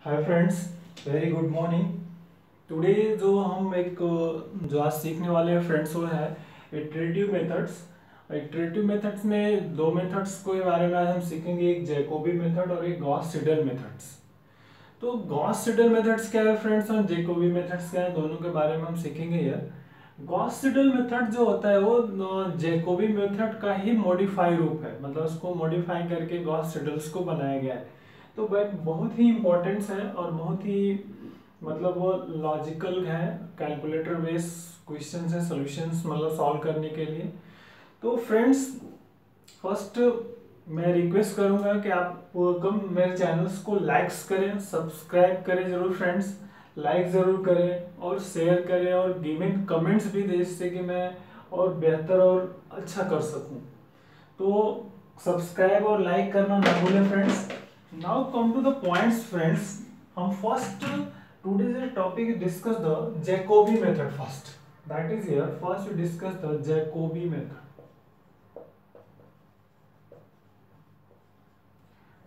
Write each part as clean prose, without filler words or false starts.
Hi friends, very good morning. Today जो आज सीखने वाले हैं फ्रेंड्स वो है इटरेटिव मेथड्स। इटरेटिव मेथड्स में दो मेथड्स के बारे में आज हम सीखेंगे, एक जैकोबी मेथड और एक गॉस सीडल मेथड्स। तो गॉस सीडल मेथड्स क्या है फ्रेंड्स और जैकोबी मेथड्स क्या है, दोनों के बारे में हम सीखेंगे यार। गॉस सीडल मेथड जो होता है वो जैकोबी मेथड का ही मॉडिफाई रूप है, मतलब उसको मॉडिफाई करके गॉस सीडल्स को बनाया गया है। तो बट बहुत ही इम्पोर्टेंस है और बहुत ही मतलब वो लॉजिकल है, कैलकुलेटर बेस्ड क्वेश्चंस है, सॉल्यूशंस मतलब सॉल्व करने के लिए। तो फ्रेंड्स फर्स्ट मैं रिक्वेस्ट करूंगा कि आप कम मेरे चैनल्स को लाइक्स करें, सब्सक्राइब करें जरूर फ्रेंड्स, लाइक जरूर करें और शेयर करें और गिविंग कमेंट्स भी दें जिससे कि मैं और बेहतर और अच्छा कर सकूं। तो सब्सक्राइब और लाइक करना ना भूलें friends. Now come to the points friends. हम first today's topic discuss the Jacobi method first. That is here first we discuss the Jacobi method.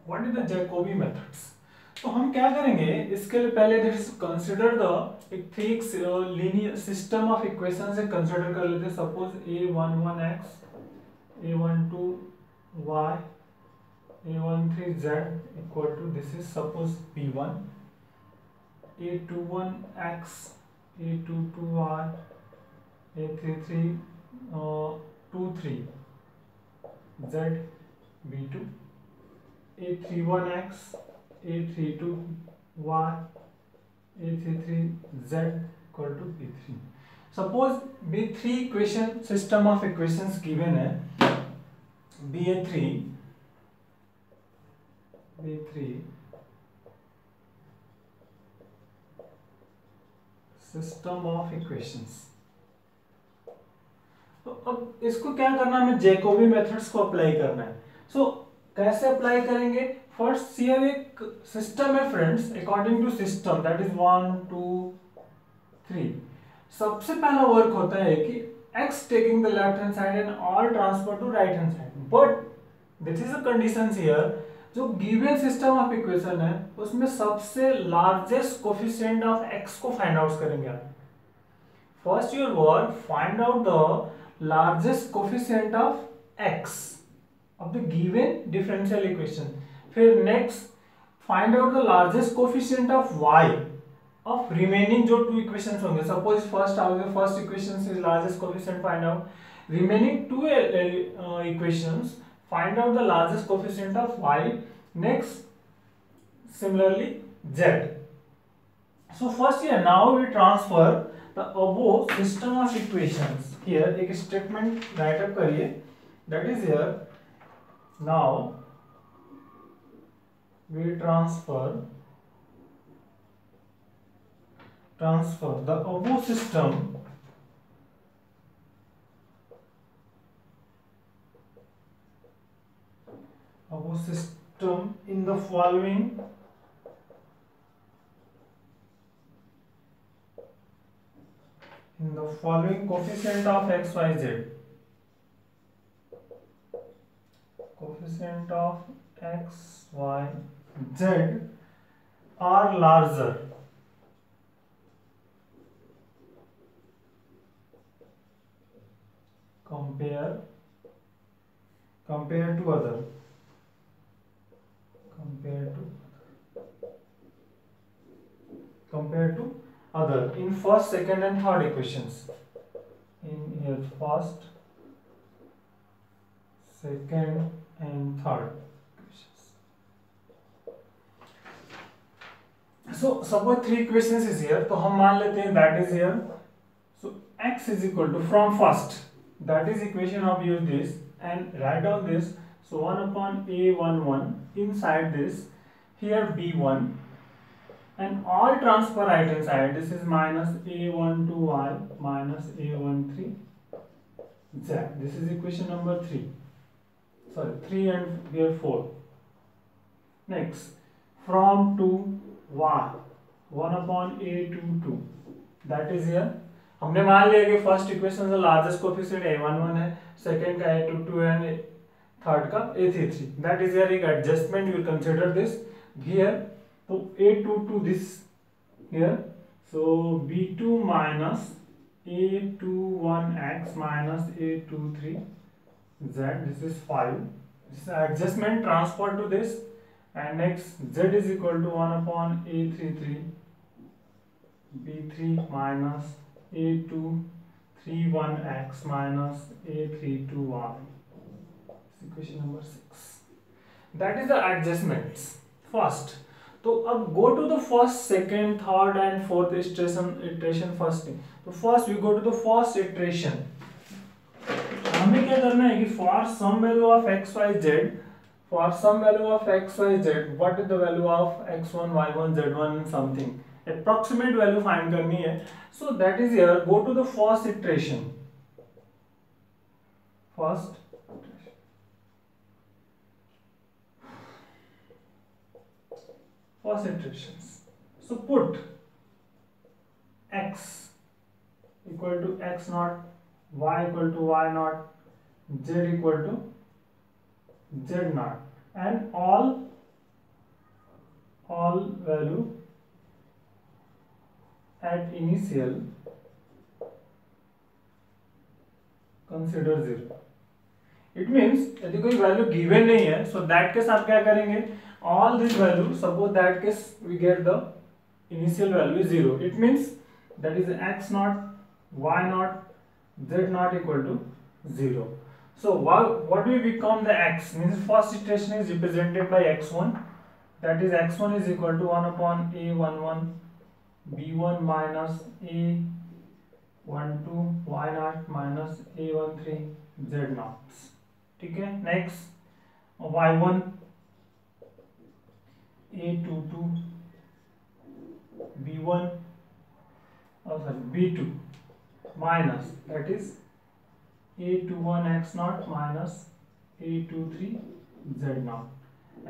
What is the Jacobi methods? तो हम क्या करेंगे इसके लिए पहले कंसिडर द एक three linear system of equation से कंसिडर कर लेते हैं। Suppose a11x a12y a13z equal to this is suppose b1, a21x a22y a33 z b2, a31x a32y a33z equal to b3। Suppose b3 equation system of equations given है, ba3 system of equations. तो अब इसको क्या करना है, हमें Jacobi methods को apply करना है। कैसे अप्लाई करेंगे? फर्स्ट हियर एक सिस्टम है friends, according to system that is 1 2 3। सबसे पहला वर्क होता है कि x taking the left hand side and all transfer to right hand side, but this is a condition here. जो गिवन सिस्टम ऑफ इक्वेशन है उसमें सबसे लार्जेस्ट कोफिशिएंट ऑफ x को फाइंड आउट करेंगे आप। First your work find out the largest coefficient of x of the given differential equation। फिर next find out the largest coefficient of y of remaining जो two equations होंगे। Suppose first equation is largest coefficient, find out remaining two equations, find out the largest coefficient of y, next similarly z। So first here now we transfer the above system of equations here, एक statement write up करिए, that is here now we transfer the above system in the following coefficient of x y z, coefficient of x y z are larger compare to other, in first, second and third equations, in here first, second and third equations। So suppose three equations is here, तो हम मान लेते हैं that is here। So x is equal to from first, that is equation of use this and write down this। So 1 upon a11 inside this, here b1 and all transfer right hand side, this is minus a12y minus a13z, this is equation number 3, sorry 3 and here 4। next from to y 1 upon a22, that is here हमने मान लिया कि first equation का largest coefficient a11 है, second का a22 है and third का a33, that is here एक adjustment, you will consider this here So a2 to this here, so b2 minus a21x minus a23z, this is 5. This is adjustment transfer to this, and next z is equal to 1 upon a33 b3 minus a231x minus a32y. Equation number 6. That is the adjustments first. तो अब go to the first, second, third and fourth iteration first thing. तो first we go to the first iteration. हमें क्या करना है कि for some value of x y z, for some value of x y z, what is the value of x1 y1 z1 something, approximate value find करनी है. So that is here, go to the first iteration. First iterations. So put x equal to x naught, y equal to y naught, z equal to z naught, and all value at initial consider 0. It means यदि कोई value given नहीं है, so that case आप क्या करेंगे, all this value, suppose that case we get the initial value is 0. It means that is x naught, y naught, z naught equal to 0. So what will become the x, means first iteration is represented by x1, that is x1 is equal to 1 upon a11 b1 minus a12 y naught minus a13 z naught. ठीक है. Next y1 a22 b1 b2 minus, that is a21 x naught minus a23 z naught,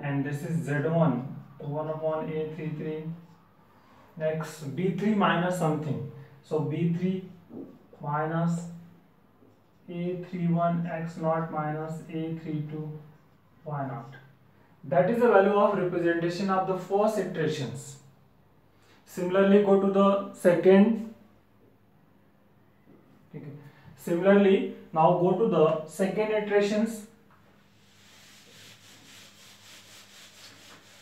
and this is z1 1 upon a33. Next b3 minus something, so b3 minus a31 x naught minus a32 y naught. That is the value of representation of the first iterations. Similarly go to the second. Okay. Similarly now go to the second iterations.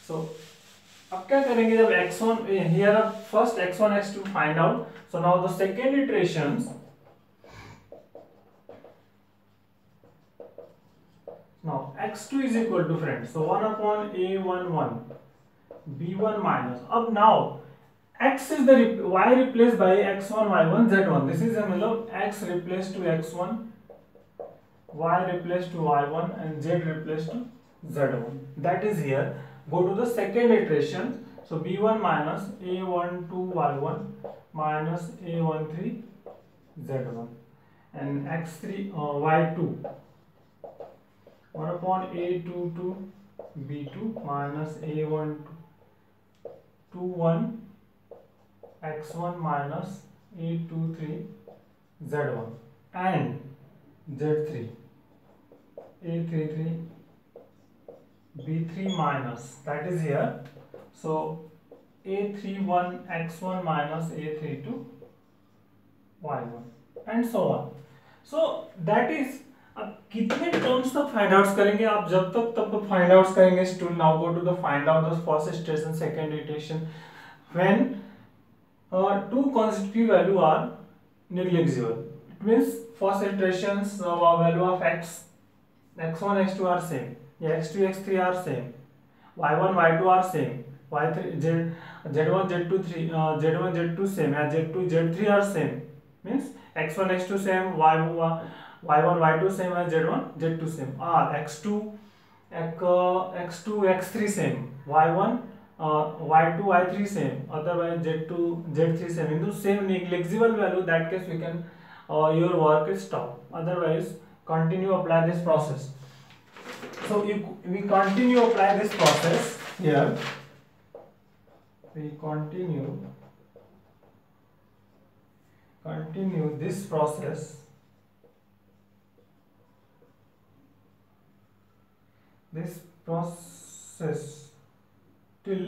So अब क्या करेंगे, जब x1 here first x1 x2 find out, so now the second iterations, now x2 is equal to, friends, so 1 upon a11 b1 minus, अब now x is the y replaced by x1 y1 z1, this is a मतलब x replaced to x1, y replaced to y1 and z replaced to z1. That is here. Go to the second iteration, so b1 minus a12 y1 minus a13 z1, and x3 y2 1 upon a22 b2 minus a21 x1 minus a23 z1, and z3 a33 b3 minus, that is here, so a31 x1 minus a32 y1 and so on. So that is, अब कितने terms तक find out करेंगे आप, जब तक तब तक find out करेंगे. Stool now go to the find out the first iteration, second iteration. When two consecutive value are negligible, it means first iterations value of x1 x2 are same, x2 x3 are same, y1 y2 are same, y3 z1 z2 z1 z2 same, and z2 z3 are same, means x1 x2 same, y1 y2 same and z1 z2 same, or x2 x3 same, y1 y2 y3 same, otherwise z2 z3 same, into same negligible value, that case we can your work is stop, otherwise continue apply this process. So we continue apply this process here, we continue this process till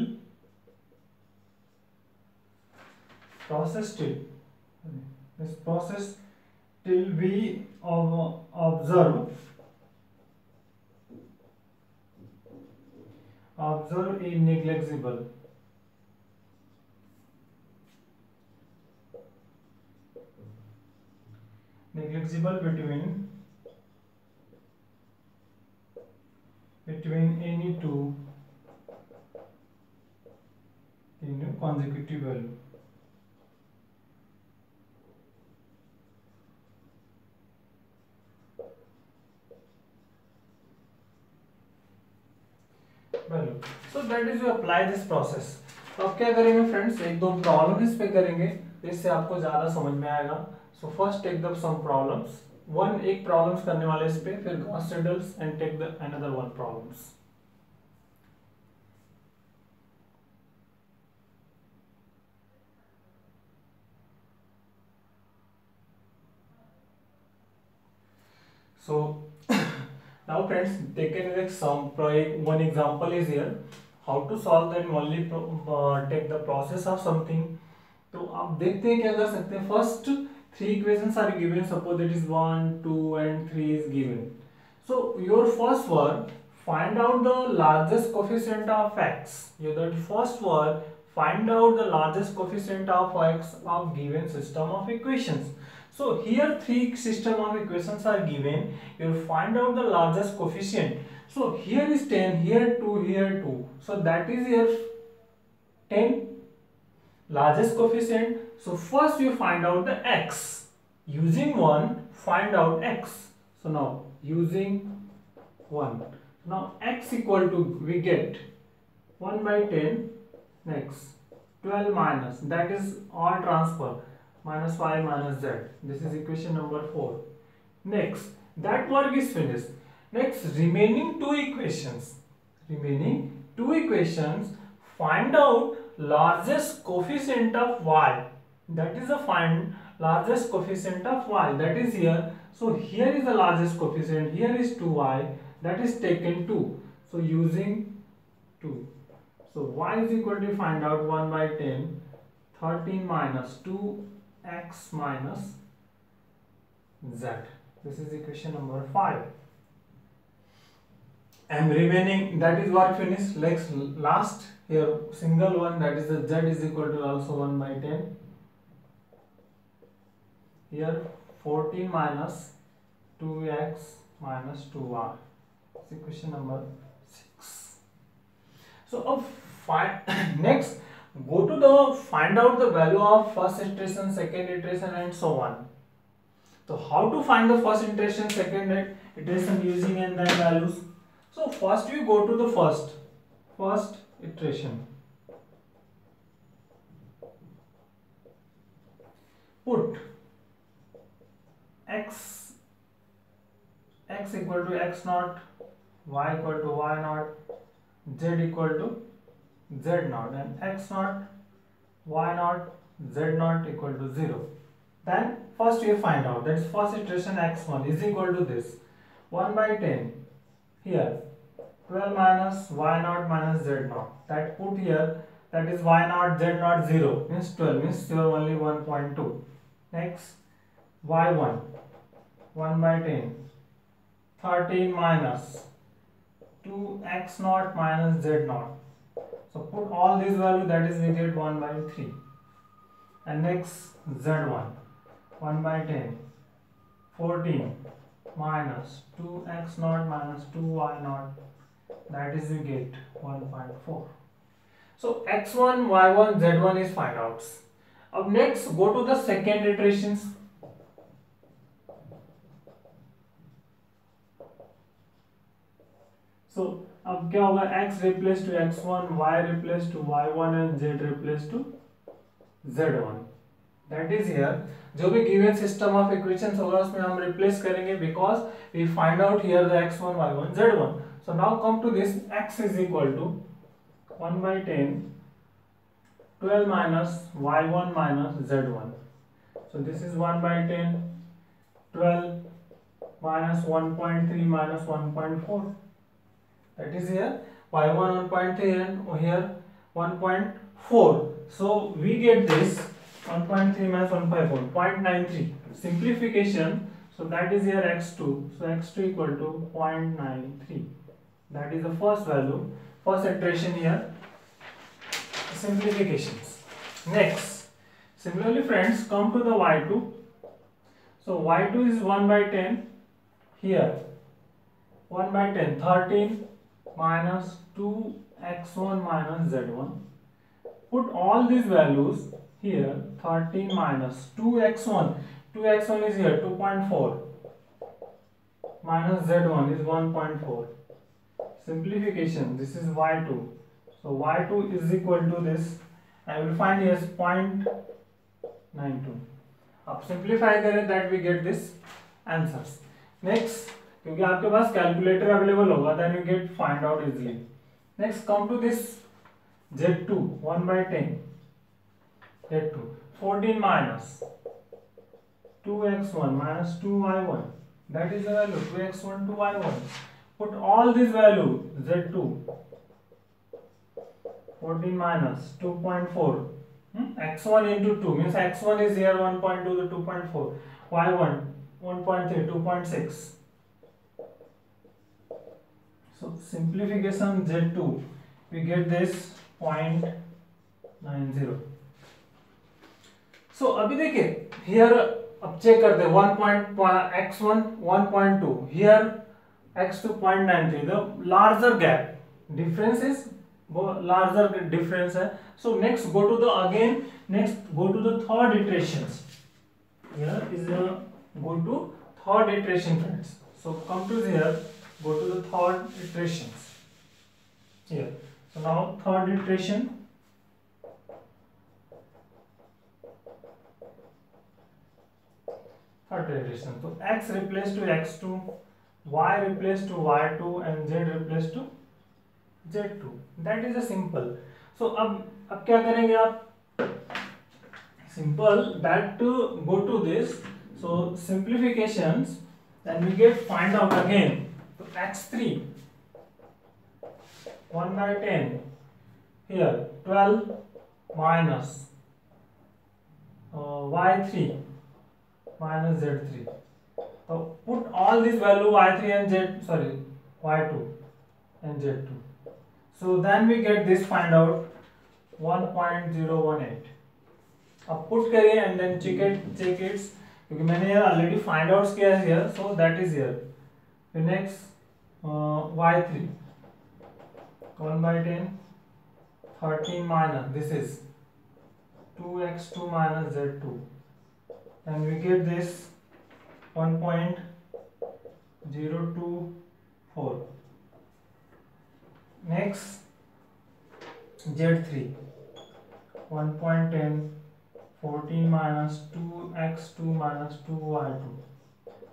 process till, this process till we observe a negligible between any two consecutive value. So that is you apply this process. तो अब क्या करेंगे friends, एक दो problem इस पे करेंगे, इससे आपको ज्यादा समझ में आएगा. So first take the some problems, one एक प्रॉब्लम्स करने वाले इस पे, फिर Gauss riddles and take the another one problems. So now friends, take a next sum. One example is here. How to solve that only take the process of something. तो आप देखते हैं क्या कर सकते हैं. First three equations are given, suppose that is 1 2 and 3 is given. So your first work, find out the largest coefficient of x. Your first work, find out the largest coefficient of x of given system of equations. So here three system of equations are given. You find out the largest coefficient. So here is 10, here 2, here 2. So that is here 10 largest coefficient. So first you find out the x. Using 1, find out x. So now using 1. Now x equal to, we get 1 by 10. Next 12 minus, that is all transfer, minus 5 minus z. This is equation number 4. Next, that work is finished. Next, remaining two equations, find out largest coefficient of y. That is the find largest coefficient of y, that is here. So here is the largest coefficient, here is 2y, that is taken 2. So using 2, so y is equal to, find out 1 by 10, 13 minus 2x minus z. This is equation number 5. And remaining, that is work finished. Last here single one, that is the z is equal to also 1 by 10. Here 14 minus 2x minus 2y. Equation number 6. So next, go to the find out the value of first iteration, second iteration and so on. So how to find the first iteration, second iteration using and then values. So first you go to the first iteration. Put x equal to x naught, y equal to y naught, z equal to z naught, and x naught, y naught, z naught equal to 0. Then first you find out, that is first iteration, x1 is equal to this 1 by 10. Here 12 minus y naught minus z naught, that put here, that is y naught, z naught 0, means 12, means you are only 1.2. Next y1, 1 by 10, 13 minus 2x naught minus z naught. So put all these values, that is we get 1 by 3. And next z1, 1 by 10, 14 minus 2x naught minus 2y naught, that is we get 1.4. So x1, y1, z1 is find out. Up next, go to the second iterations. So अब क्या होगा, x replace to x1, y replace to y1 and z replace to z1. That is here, जो भी given system of equations होगा उसमें हम replace करेंगे, because we find out here the x1, y1, z1. So now come to this, x is equal to 1 by 10, 12 minus y1 minus z1. So this is 1 by 10, 12 minus 1.3 minus 1.4. That is here y1 1.3 and here 1.4. So we get this 1.3 minus 154, 0.93. Simplification, so that is here x2. So x2 equal to 0.93. That is the first value, first iteration here. Simplifications. Next, similarly friends, come to the y2. So y2 is 1 by 10. Here 1 by 10, 13 minus 2x1 minus z1. Put all these values here. 13 minus 2x1. 2x1 is here 2.4 minus z1 is 1.4. Simplification, this is y2. So y2 is equal to this. I will find here 0.92. अब simplify करें that we get this answers. Next, क्योंकि आपके पास calculator available होगा, then you get find out easily. Next, come to this z2, 1 by 10. z2, 14 minus 2x1 minus 2y1. That is the value 2x1 to y1. Put all this value z2. 14 minus 2.4. x1 into 2 means x1 is here 1.2 to 2.4. y1 1.3, 2.6. So simplification z2, we get this 0.90. So अभी देखिए here, अब check करते हैं x1 1.2, here x2 0.93. The larger gap, difference is larger difference है. So next go to the third iterations. Here is the go to third iteration friends. So come to here, go to the third iterations here. So now third iteration. So x replaced to x2, y replaced to y2 and z replaced to z2. That is a simple. So अब क्या करेंगे आप? Simple that to go to this. So simplifications, then we get find out again. So x3 1 by 10. Here 12 minus y3 minus z3. So put all this value y3 and y2 and z2. So then we get this find out 1.018. अब put करिए and then check it क्योंकि मैंने यार already find out किया है here, so that is here. The next y3 1 by 10, 13 minus this is 2x2 minus z2, and we get this 1.024. Next z3 1.10, 14 minus 2x2 minus 2y2,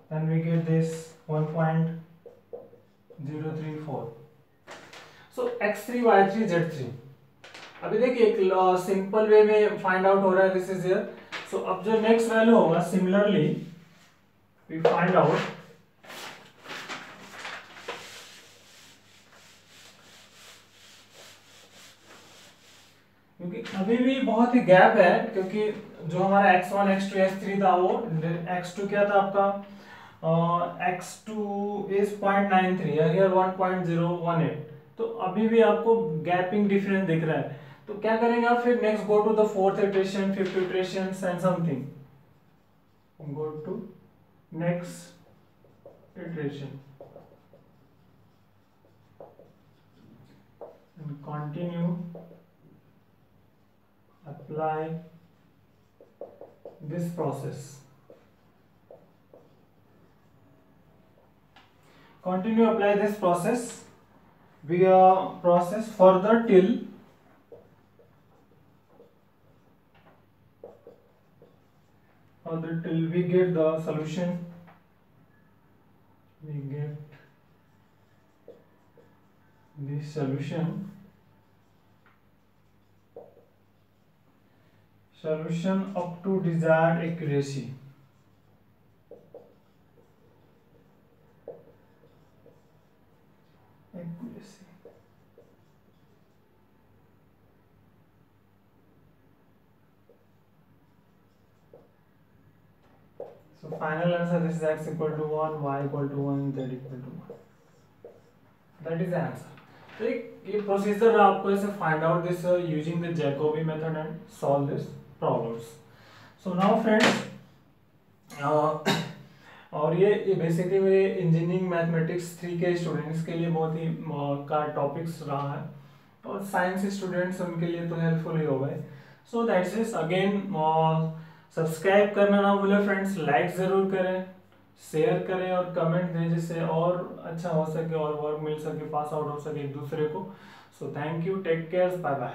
then we get this 1.034. So x3 y3 z3. अभी देखिए एक simple way में find out हो रहा है. This is here. सो अब जो next value होगा, सिमिलरली वी फाइंड आउट क्योंकि अभी भी बहुत ही गैप है, क्योंकि जो हमारा x1 x2 x3 था वो x2 क्या था आपका x2 is 0.93 here 1.018. तो अभी भी आपको गैपिंग डिफरेंस दिख रहा है. तो क्या करेंगे आप फिर? Next go to the fourth iteration, fifth iteration and something. Go to next iteration and continue apply this process. Continue apply this process. We process further till we get the solution. We get this solution up to desired accuracy. So final answer, this is x equal to 1, y equal to 1, z equal to 1. That is the answer. तो ये procedure आपको ऐसे find out this using the Jacobi method and solve this problems. So now friends, और ये basically मेरे engineering mathematics 3 के students के लिए बहुत ही का टॉपिक्स रहा है, और साइंस स्टूडेंट्स उनके लिए तो हेल्पफुल ही होगा. So that's it. Again subscribe करना ना भूलें फ्रेंड्स, लाइक ज़रूर करें, शेयर करें और कमेंट दें, जिससे और अच्छा हो सके और वर्क मिल सके, पास आउट हो सके एक दूसरे को. So thank you, take care, bye bye.